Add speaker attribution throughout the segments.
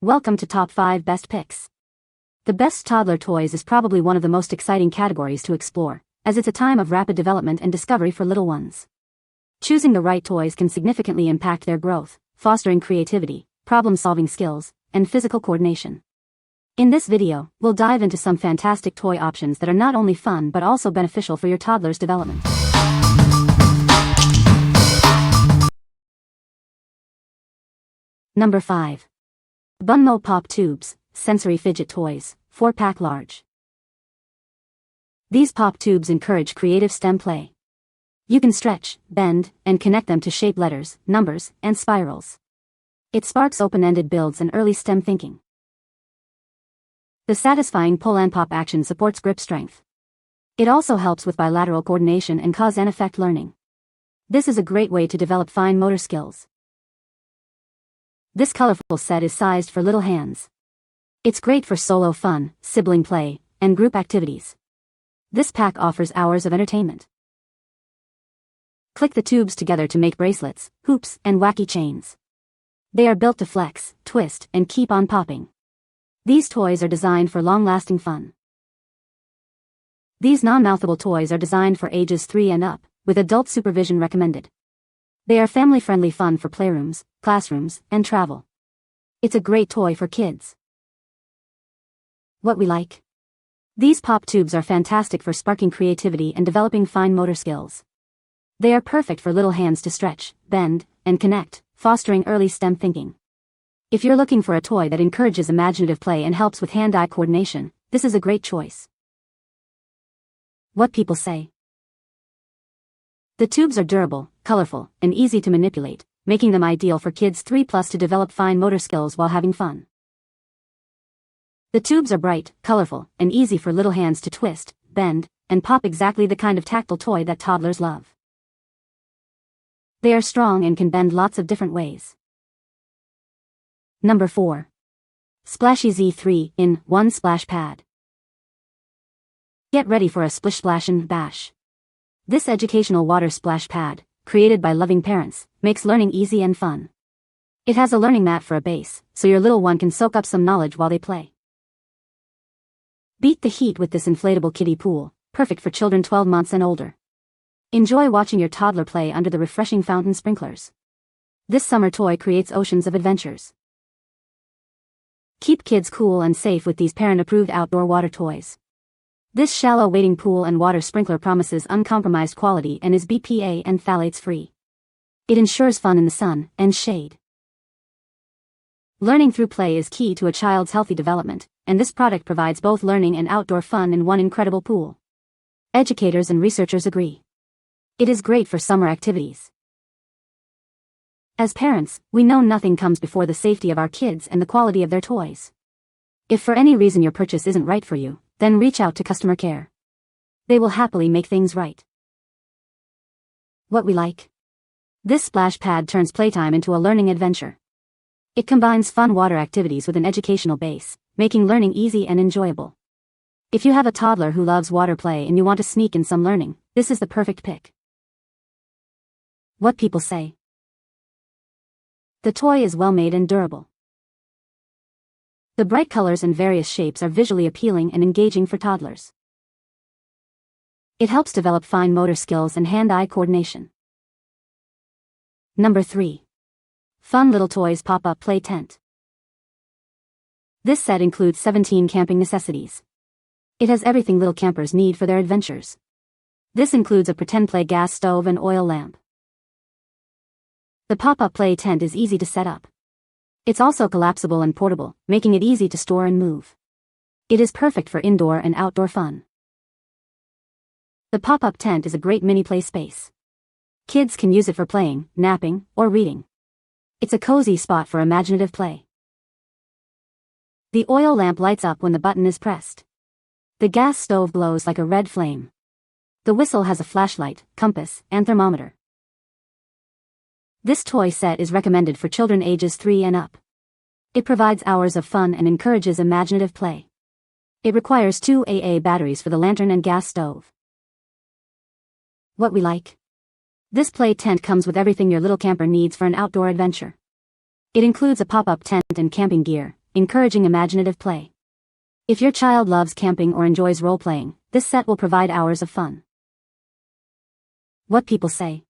Speaker 1: Welcome to Top 5 Best Picks. The best toddler toys is probably one of the most exciting categories to explore, as it's a time of rapid development and discovery for little ones. Choosing the right toys can significantly impact their growth, fostering creativity, problem-solving skills, and physical coordination. In this video, we'll dive into some fantastic toy options that are not only fun but also beneficial for your toddler's development. Number 5. BUNMO Pop Tubes, Sensory Fidget Toys, 4-pack large. These pop tubes encourage creative STEM play. You can stretch, bend, and connect them to shape letters, numbers, and spirals. It sparks open-ended builds and early STEM thinking. The satisfying pull and pop action supports grip strength. It also helps with bilateral coordination and cause and effect learning. This is a great way to develop fine motor skills. This colorful set is sized for little hands. It's great for solo fun, sibling play, and group activities. This pack offers hours of entertainment. Click the tubes together to make bracelets, hoops, and wacky chains. They are built to flex, twist, and keep on popping. These toys are designed for long-lasting fun. These non-mouthable toys are designed for ages 3 and up, with adult supervision recommended. They are family-friendly fun for playrooms, classrooms, and travel. It's a great toy for kids. What we like? These pop tubes are fantastic for sparking creativity and developing fine motor skills. They are perfect for little hands to stretch, bend, and connect, fostering early STEM thinking. If you're looking for a toy that encourages imaginative play and helps with hand-eye coordination, this is a great choice. What people say. The tubes are durable, colorful, and easy to manipulate, making them ideal for kids 3+ to develop fine motor skills while having fun. The tubes are bright, colorful, and easy for little hands to twist, bend, and pop, exactly the kind of tactile toy that toddlers love. They are strong and can bend lots of different ways. Number 4. SplashEZ 3-in-1 Splash Pad. Get ready for a splish splash and bash. This educational water splash pad, created by loving parents, makes learning easy and fun. It has a learning mat for a base, so your little one can soak up some knowledge while they play. Beat the heat with this inflatable kiddie pool, perfect for children 12 months and older. Enjoy watching your toddler play under the refreshing fountain sprinklers. This summer toy creates oceans of adventures. Keep kids cool and safe with these parent-approved outdoor water toys. This shallow wading pool and water sprinkler promises uncompromised quality and is BPA and phthalates free. It ensures fun in the sun and shade. Learning through play is key to a child's healthy development, and this product provides both learning and outdoor fun in one incredible pool. Educators and researchers agree. It is great for summer activities. As parents, we know nothing comes before the safety of our kids and the quality of their toys. If for any reason your purchase isn't right for you, then reach out to customer care. They will happily make things right. What we like? This splash pad turns playtime into a learning adventure. It combines fun water activities with an educational base, making learning easy and enjoyable. If you have a toddler who loves water play and you want to sneak in some learning, this is the perfect pick. What people say. The toy is well made and durable. The bright colors and various shapes are visually appealing and engaging for toddlers. It helps develop fine motor skills and hand-eye coordination. Number 3. Fun Little Toys Pop-Up Play Tent. This set includes 17 camping necessities. It has everything little campers need for their adventures. This includes a pretend play gas stove and oil lamp. The pop-up play tent is easy to set up. It's also collapsible and portable, making it easy to store and move. It is perfect for indoor and outdoor fun. The pop-up tent is a great mini play space. Kids can use it for playing, napping, or reading. It's a cozy spot for imaginative play. The oil lamp lights up when the button is pressed. The gas stove glows like a red flame. The whistle has a flashlight, compass, and thermometer. This toy set is recommended for children ages 3 and up. It provides hours of fun and encourages imaginative play. It requires 2 AA batteries for the lantern and gas stove. What we like? This play tent comes with everything your little camper needs for an outdoor adventure. It includes a pop-up tent and camping gear, encouraging imaginative play. If your child loves camping or enjoys role-playing, this set will provide hours of fun. What people say.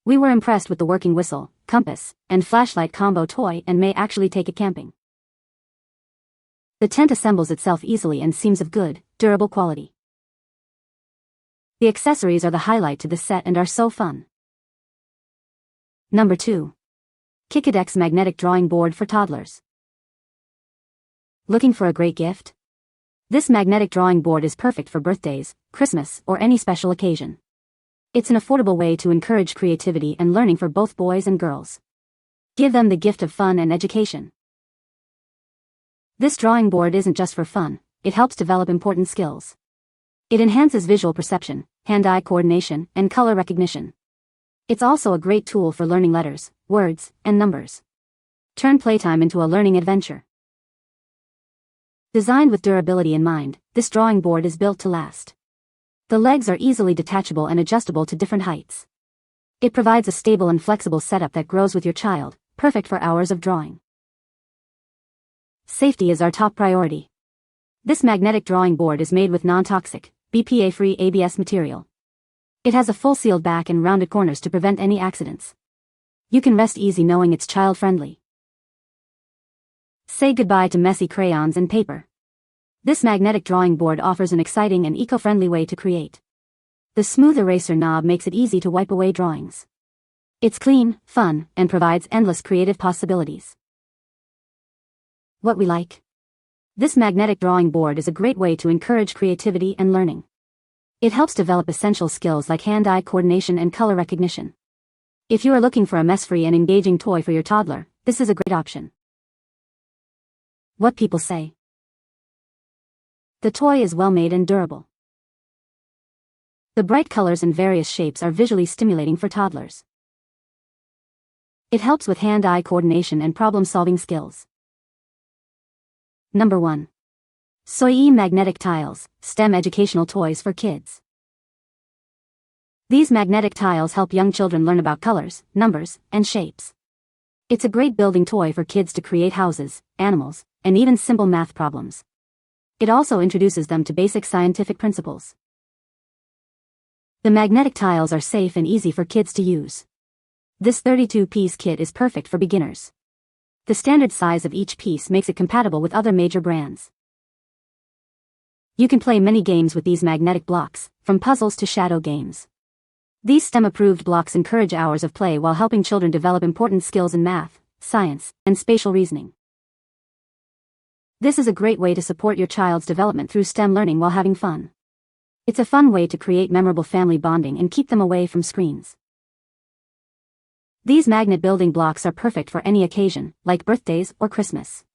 Speaker 1: We were impressed with the working whistle, compass, and flashlight combo toy and may actually take it camping. The tent assembles itself easily and seems of good, durable quality. The accessories are the highlight to the set and are so fun. Number 2. Kikidex magnetic drawing board for toddlers. Looking for a great gift? This magnetic drawing board is perfect for birthdays, Christmas, or any special occasion. It's an affordable way to encourage creativity and learning for both boys and girls. Give them the gift of fun and education. This drawing board isn't just for fun, it helps develop important skills. It enhances visual perception, hand-eye coordination, and color recognition. It's also a great tool for learning letters, words, and numbers. Turn playtime into a learning adventure. Designed with durability in mind, this drawing board is built to last. The legs are easily detachable and adjustable to different heights. It provides a stable and flexible setup that grows with your child, perfect for hours of drawing. Safety is our top priority. This magnetic drawing board is made with non-toxic, BPA-free ABS material. It has a full sealed back and rounded corners to prevent any accidents. You can rest easy knowing it's child-friendly. Say goodbye to messy crayons and paper. This magnetic drawing board offers an exciting and eco-friendly way to create. The smooth eraser knob makes it easy to wipe away drawings. It's clean, fun, and provides endless creative possibilities. What we like. This magnetic drawing board is a great way to encourage creativity and learning. It helps develop essential skills like hand-eye coordination and color recognition. If you are looking for a mess-free and engaging toy for your toddler, this is a great option. What people say. The toy is well-made and durable. The bright colors and various shapes are visually stimulating for toddlers. It helps with hand-eye coordination and problem-solving skills. Number 1. Soyee magnetic tiles, STEM educational toys for kids. These magnetic tiles help young children learn about colors, numbers, and shapes. It's a great building toy for kids to create houses, animals, and even simple math problems. It also introduces them to basic scientific principles. The magnetic tiles are safe and easy for kids to use. This 32-piece kit is perfect for beginners. The standard size of each piece makes it compatible with other major brands. You can play many games with these magnetic blocks, from puzzles to shadow games. These STEM-approved blocks encourage hours of play while helping children develop important skills in math, science, and spatial reasoning. This is a great way to support your child's development through STEM learning while having fun. It's a fun way to create memorable family bonding and keep them away from screens. These magnet building blocks are perfect for any occasion, like birthdays or Christmas.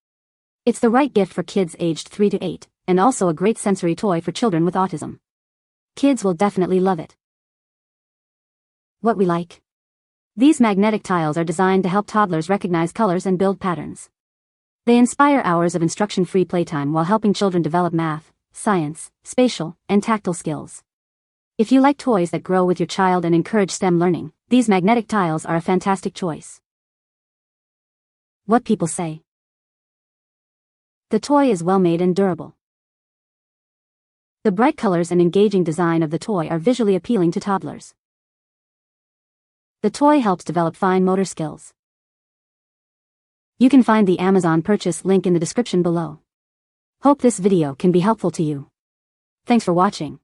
Speaker 1: It's the right gift for kids aged 3 to 8, and also a great sensory toy for children with autism. Kids will definitely love it. What we like. These magnetic tiles are designed to help toddlers recognize colors and build patterns. They inspire hours of instruction-free playtime while helping children develop math, science, spatial, and tactile skills. If you like toys that grow with your child and encourage STEM learning, these magnetic tiles are a fantastic choice. What people say. The toy is well-made and durable. The bright colors and engaging design of the toy are visually appealing to toddlers. The toy helps develop fine motor skills. You can find the Amazon purchase link in the description below. Hope this video can be helpful to you. Thanks for watching.